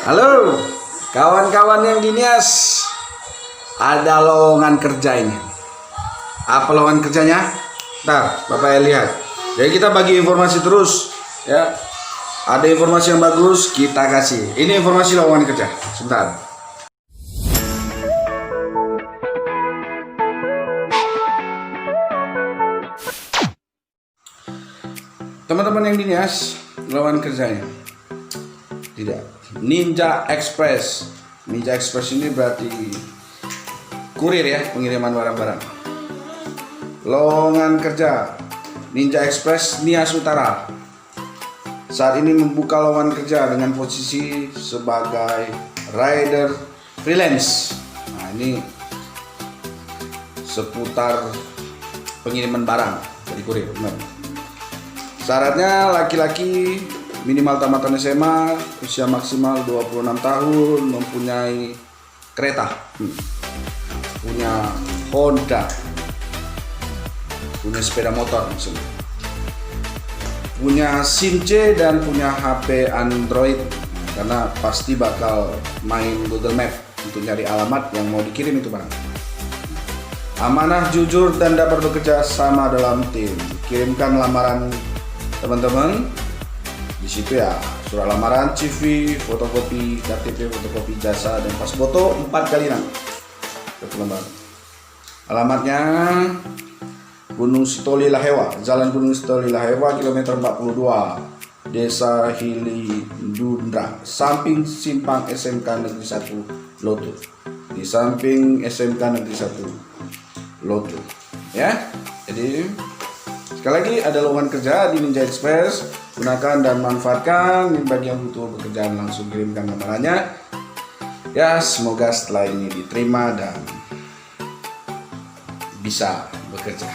Halo, kawan-kawan yang di Nias, ada lowongan kerja ini. Apa lowongan kerjanya? Ntar, Bapak lihat. Jadi kita bagi informasi terus, ya. Ada informasi yang bagus, kita kasih. Ini informasi lowongan kerja. Sebentar. Teman-teman yang di Nias, lowongan kerjanya. Tidak. Ninja Express. Ninja Express ini berarti kurir ya, pengiriman barang-barang. Lowongan kerja Ninja Express Nias Utara. Saat ini membuka lowongan kerja dengan posisi sebagai rider freelance. Nah, ini seputar pengiriman barang dari kurir, benar. Syaratnya laki-laki minimal tamatan SMA, usia maksimal 26 tahun, mempunyai kereta, punya Honda, punya sepeda motor maksudnya, punya SIM C dan punya HP Android, karena pasti bakal main Google Map untuk nyari alamat yang mau dikirim itu barang. Amanah, jujur, dan dapat bekerja sama dalam tim. Kirimkan lamaran teman-teman. Di situ ya surat lamaran, CV, fotokopi KTP, fotokopi jasa, dan pas foto 4 kali satu lembar. Alamatnya Gunung Sitoli Lahewa, Jalan Gunung Sitoli Lahewa, kilometer 42, Desa Hilidundra, samping simpang SMK Negeri 1 Lotu. Di samping SMK Negeri 1 Lotu. Ya. Jadi sekali lagi ada lowongan kerja di Ninja Express. Gunakan dan manfaatkan. Bagi yang butuh pekerjaan langsung kirimkan lamarannya. Ya, semoga setelah ini diterima dan bisa bekerja.